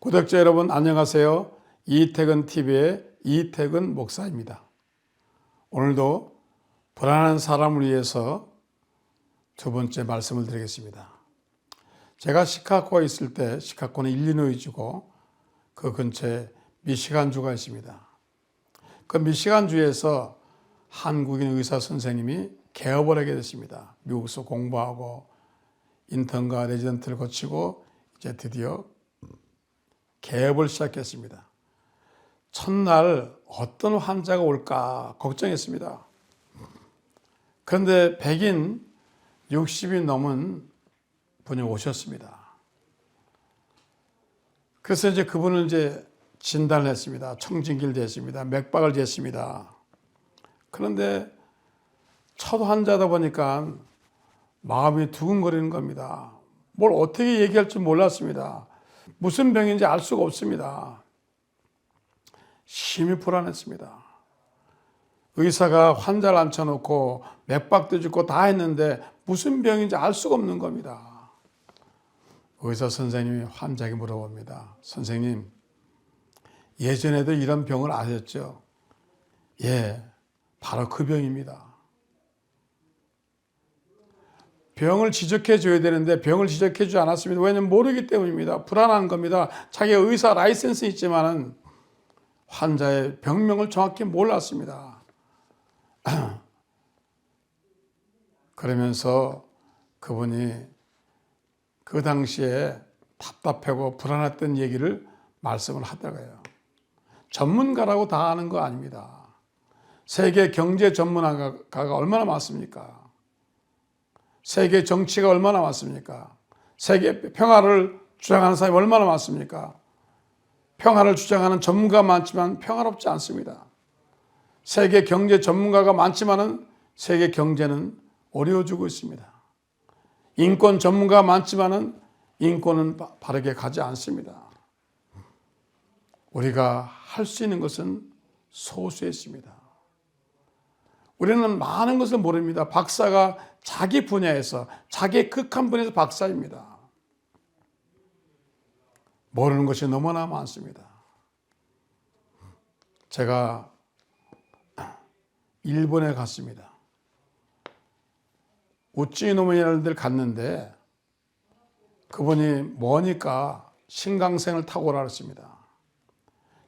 구독자 여러분 안녕하세요. 이태근 TV의 이태근 목사입니다. 오늘도 불안한 사람을 위해서 두 번째 말씀을 드리겠습니다. 제가 시카고에 있을 때, 시카고는 일리노이주고 그 근처에 미시간주가 있습니다. 그 미시간주에서 한국인 의사 선생님이 개업을 하게 됐습니다. 미국에서 공부하고 인턴과 레지던트를 거치고 이제 드디어 개업을 시작했습니다. 첫날 어떤 환자가 올까 걱정했습니다. 그런데 100인 60이 넘은 분이 오셨습니다. 그래서 이제 그분을 이제 진단을 했습니다. 청진기를 쟀습니다. 맥박을 쟀습니다. 그런데 첫 환자다 보니까 마음이 두근거리는 겁니다. 뭘 어떻게 얘기할 줄 몰랐습니다. 무슨 병인지 알 수가 없습니다. 심히 불안했습니다. 의사가 환자를 앉혀놓고 맥박도 짚고 다 했는데 무슨 병인지 알 수가 없는 겁니다. 의사 선생님이 환자에게 물어봅니다. 선생님, 예전에도 이런 병을 아셨죠? 예, 바로 그 병입니다. 병을 지적해 줘야 되는데 병을 지적해 주지 않았습니다. 왜냐하면 모르기 때문입니다. 불안한 겁니다. 자기 의사 라이센스 있지만은 환자의 병명을 정확히 몰랐습니다. 그러면서 그분이 그 당시에 답답하고 불안했던 얘기를 말씀을 하더라고요. 전문가라고 다 아는 거 아닙니다. 세계 경제 전문가가 얼마나 많습니까? 세계 정치가 얼마나 많습니까? 세계 평화를 주장하는 사람이 얼마나 많습니까? 평화를 주장하는 전문가가 많지만 평화롭지 않습니다. 세계 경제 전문가가 많지만은 세계 경제는 어려워지고 있습니다. 인권 전문가가 많지만은 인권은 바르게 가지 않습니다. 우리가 할 수 있는 것은 소수에 있습니다. 우리는 많은 것을 모릅니다. 박사가 자기 분야에서, 자기 극한 분야에서 박사입니다. 모르는 것이 너무나 많습니다. 제가 일본에 갔습니다. 우찌노미라는 데를 갔는데 그분이 뭐니까 신강생을 타고 오라 그랬습니다.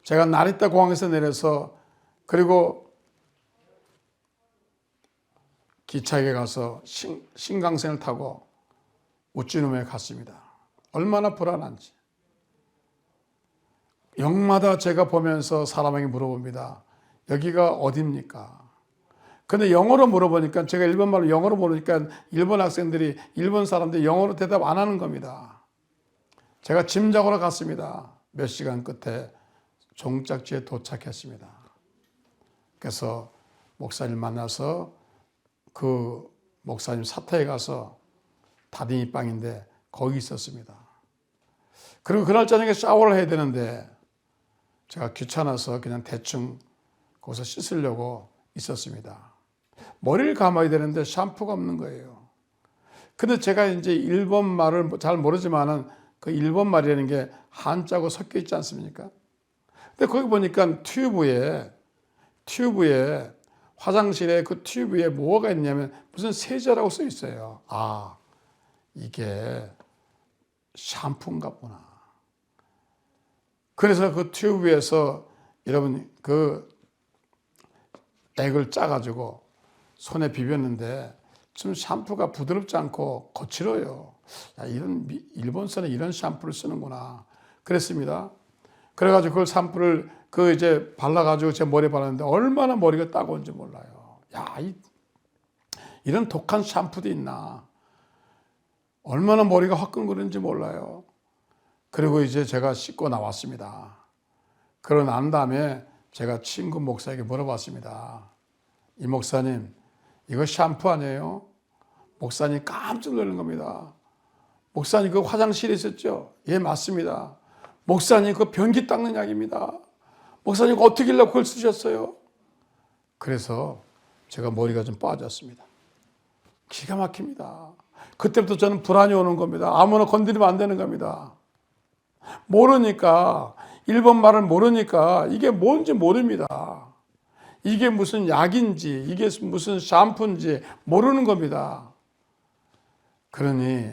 제가 나리타 공항에서 내려서 그리고 기차에 가서 신강생을 타고 우찌노미에 갔습니다. 얼마나 불안한지. 역마다 제가 보면서 사람에게 물어봅니다. 여기가 어디입니까? 근데 영어로 물어보니까 제가 일본말로 영어로 모르니까 일본 학생들이 일본 사람들이 영어로 대답 안 하는 겁니다. 제가 짐 작으러 갔습니다. 몇 시간 끝에 종착지에 도착했습니다. 그래서 목사님 만나서 그 목사님 사택에 가서 다리미 빵인데 거기 있었습니다. 그리고 그날 저녁에 샤워를 해야 되는데 제가 귀찮아서 그냥 대충 거기서 씻으려고 있었습니다. 머리를 감아야 되는데 샴푸가 없는 거예요. 근데 제가 이제 일본 말을 잘 모르지만은 그 일본 말이라는 게 한자하고 섞여 있지 않습니까? 근데 거기 보니까 튜브에 화장실에 그 튜브에 뭐가 있냐면 무슨 세제라고 써 있어요. 아, 이게 샴푸인가 보나. 그래서 그 튜브에서 여러분 그 액을 짜가지고 손에 비볐는데 좀 샴푸가 부드럽지 않고 거칠어요. 야, 일본서는 이런 샴푸를 쓰는구나. 그랬습니다. 그래가지고 그걸 샴푸를 이제 발라가지고 제 머리에 발랐는데 얼마나 머리가 따가운지 몰라요. 야, 이런 독한 샴푸도 있나. 얼마나 머리가 화끈거리는지 몰라요. 그리고 이제 제가 씻고 나왔습니다. 그러고 난 다음에 제가 친구 목사에게 물어봤습니다. 이 목사님, 이거 샴푸 아니에요? 목사님 깜짝 놀란 겁니다. 목사님 그 화장실에 있었죠? 예, 맞습니다. 목사님 그 변기 닦는 약입니다. 목사님 어떻게 하려고 그걸 쓰셨어요? 그래서 제가 머리가 좀 빠졌습니다. 기가 막힙니다. 그때부터 저는 불안이 오는 겁니다. 아무나 건드리면 안 되는 겁니다. 모르니까, 일본 말을 모르니까 이게 뭔지 모릅니다. 이게 무슨 약인지, 이게 무슨 샴푸인지 모르는 겁니다. 그러니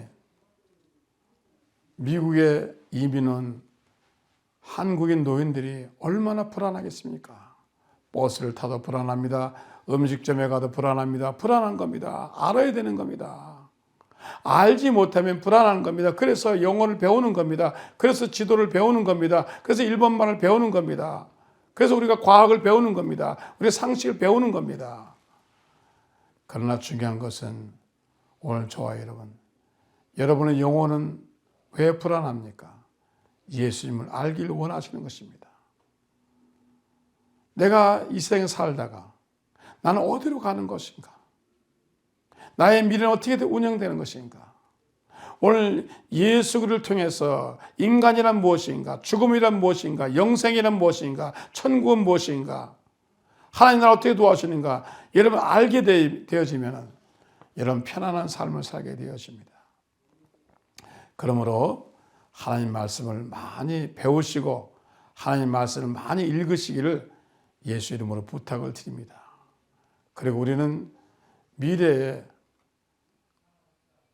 미국에 이민 온 한국인 노인들이 얼마나 불안하겠습니까? 버스를 타도 불안합니다. 음식점에 가도 불안합니다. 불안한 겁니다. 알아야 되는 겁니다. 알지 못하면 불안한 겁니다. 그래서 영어를 배우는 겁니다. 그래서 지도를 배우는 겁니다. 그래서 일본말을 배우는 겁니다. 그래서 우리가 과학을 배우는 겁니다. 우리가 상식을 배우는 겁니다. 그러나 중요한 것은 오늘 저와 여러분의 영혼은 왜 불안합니까? 예수님을 알기를 원하시는 것입니다. 내가 이 세상에 살다가 나는 어디로 가는 것인가? 나의 미래는 어떻게 운영되는 것인가? 오늘 예수 그리스도를 통해서 인간이란 무엇인가? 죽음이란 무엇인가? 영생이란 무엇인가? 천국은 무엇인가? 하나님 나라 어떻게 도와주는가? 여러분 알게 되어지면 여러분 편안한 삶을 살게 되어집니다. 그러므로 하나님 말씀을 많이 배우시고 하나님 말씀을 많이 읽으시기를 예수 이름으로 부탁을 드립니다. 그리고 우리는 미래에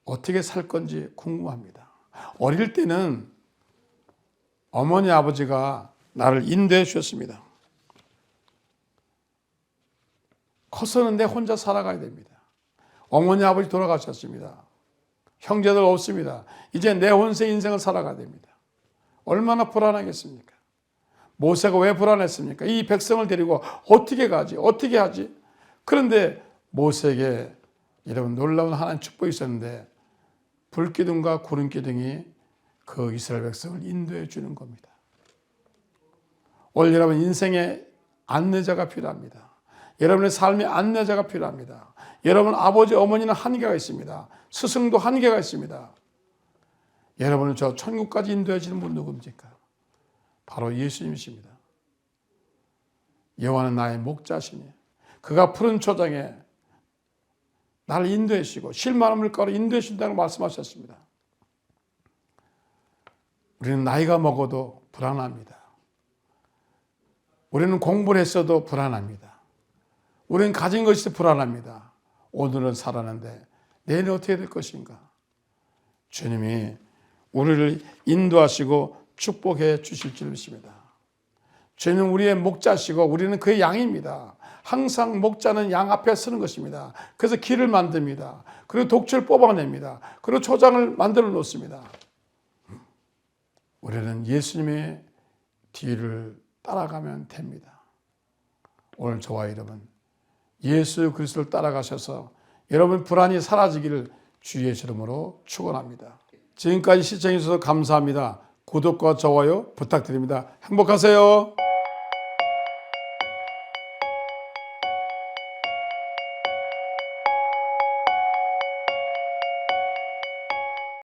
어떻게 살 건지 궁금합니다. 어릴 때는 어머니 아버지가 나를 인도해 주셨습니다. 커서는 내 혼자 살아가야 됩니다. 어머니 아버지 돌아가셨습니다. 형제들 없습니다. 이제 내 혼자 인생을 살아가야 됩니다. 얼마나 불안하겠습니까? 모세가 왜 불안했습니까? 이 백성을 데리고 어떻게 가지? 어떻게 하지? 그런데 모세에게 여러분 놀라운 하나님 축복이 있었는데 불기둥과 구름기둥이 그 이스라엘 백성을 인도해 주는 겁니다. 오늘 여러분 인생에 안내자가 필요합니다. 여러분의 삶의 안내자가 필요합니다. 여러분 아버지 어머니는 한계가 있습니다. 스승도 한계가 있습니다. 여러분을 저 천국까지 인도해 주는 분 누굽니까? 바로 예수님이십니다. 여호와는 나의 목자시니 그가 푸른 초장에 나를 인도해 주시고 실만한 물가로 인도해 주신다고 말씀하셨습니다. 우리는 나이가 먹어도 불안합니다. 우리는 공부를 했어도 불안합니다. 우리는 가진 것이 불안합니다. 오늘은 살았는데 내일은 어떻게 될 것인가? 주님이 우리를 인도하시고 축복해 주실 줄 믿습니다. 주님은 우리의 목자시고 우리는 그의 양입니다. 항상 목자는 양 앞에 서는 것입니다. 그래서 길을 만듭니다. 그리고 독초를 뽑아냅니다. 그리고 초장을 만들어 놓습니다. 우리는 예수님의 뒤를 따라가면 됩니다. 오늘 저와 여러분 예수 그리스도를 따라가셔서 여러분 불안이 사라지기를 주 예수 이름으로 축원합니다. 지금까지 시청해 주셔서 감사합니다. 구독과 좋아요 부탁드립니다. 행복하세요.